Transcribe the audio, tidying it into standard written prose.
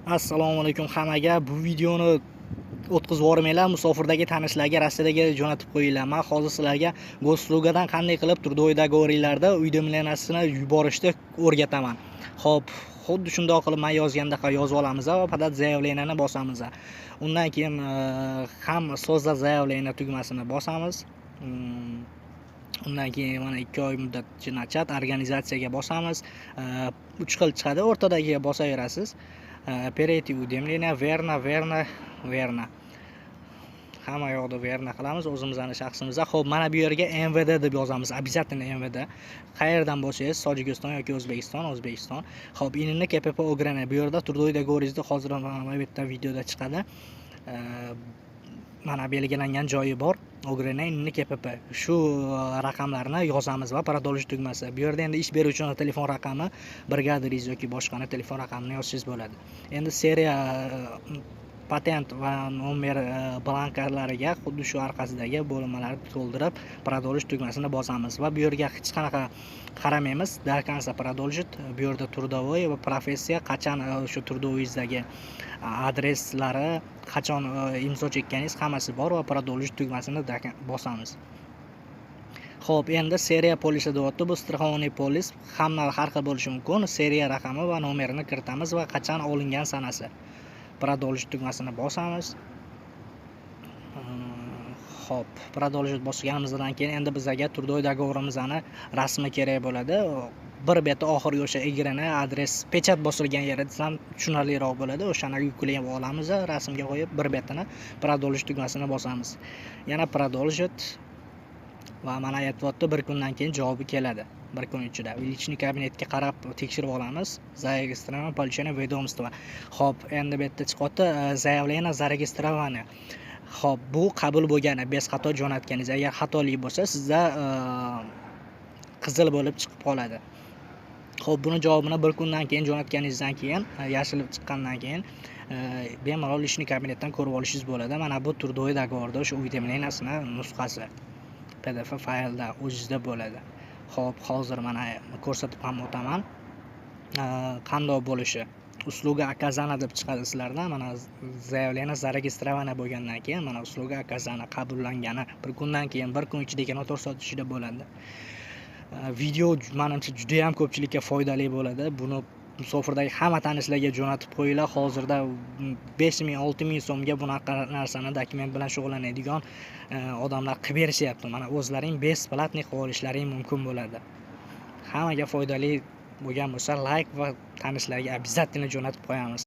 Assalomu alaykum hammaga. Bu videoni o'tkazib yubormanglar, musofirdagi tanishlarga, Rossiyadaga jo'natib qo'yinglar. Men hozir sizlarga Goslugadan qanday qilib turdoy doговорlarda uydomlenasini yuborishni o'rgataman. Xo'p, xuddi shunday qilib men yozganda yozib olamiz va padat заявлениeni bosamiz. Undan keyin ham so'zda заявление tugmasini bosamiz. Undan keyin mana 2 oy muddatcha nachat organizatsiyaga bosamiz. 3 xil chiqadi, o'rtadagiga bosaverasiz. Перейти уведомления, верно. Hamma yoqda verna qilamiz o'zimizning shaxsimizga. Xo'p, mana bu yerga MVD deb yozamiz. Обязательно MVD. Qayerdan bo'lsangiz, Tojikiston yoki O'zbekiston. Xo'p, inini KPP o'grana. Bu yerda turdoy dogovoringizda hozir mana bu yerda videoda chiqadi. Mana belgilangan joyi bor. O'grana inini KPP. Shu raqamlarni yozamiz va продолжить tugmasi. Bu yerda endi ish beruvchining telefon raqami, brigadiriz yoki boshqani telefon raqamini yozsangiz bo'ladi. Endi seriya patent va nomer blankalariga xuddi shu orqasidagi bo'linmalarni to'ldirib продолжить tugmasini bosamiz va bu yerga hech qanaqa qaramaymiz. До конца продолжить. Bu yerda turdovoy va professiya, qachon shu turdovoyingizdagi adreslari, qachon imzo chekkaningiz hammasi bor va продолжить tugmasini bosamiz. Xo'p, endi seriya polisi deyapti. Bu страхование polis hamma har xil bo'lishi mumkin. Seriya raqami va nomerini kiritamiz va qachon olingan sanasi. Продолжить tugmasini bosamiz. Xo'p, продолжить bosganimizdan keyin endi bizga turdoy dogovorimizni rasmi kerak bo'ladi. Bir beti oxirgi o'sha igrini adres pechat bosilgan yeri desam tushunarliroq bo'ladi. O'shani yuklab olamiz, rasmga qo'yib bir betini продолжить tugmasini bosamiz. Yana продолжить va mana aytibdi, bir kundan keyin javobi keladi. Bir kun ichida lичный kabinetga qarab tekshirib olamiz. Зарегистрировано получение ведомства. Xo'p, endi bu yerda chiqadi заявление зарегистрировано. Xo'p, bu qabul bo'lgani, bez xato jo'natganingiz. Agar xatolik bo'lsa, sizda qizil bo'lib chiqib qoladi. Xo'p, buni javobini bir kundan keyin jo'natganingizdan keyin, yashilib chiqqandan keyin bemalol lичный kabinetdan ko'rib olishingiz bo'ladi. Mana bu turdoy dogovorda o'sha уведомлениесini nusxasi PDF faylda o'zingizda bo'ladi. Xo'p, hozir mana ko'rsatib ham o'taman. Qanday bo'lishi. Usluga оказана deb chiqadi sizlarda. Mana заявление зарегистрировано bo'lgandan keyin mana usluga оказана qabullangani bir kundan keyin, bir kun ichida 24 soat ichida bo'ladi. Video menimcha juda ham ko'pchilikka foydali bo'ladi. Buni musofirdagi hamma tanishlarga jo'natib qo'yinglar. Hozirda 5000, 6000 so'mga bunaqa narsani dokument bilan shug'ullanadigan odamlar qilib berishyapti. Mana o'zlaring besplatniy qilib olishlaring mumkin bo'ladi. Hammaga foydali bo'lgan bo'lsa, like va tanishlarga обязательно jo'natib qo'yamiz.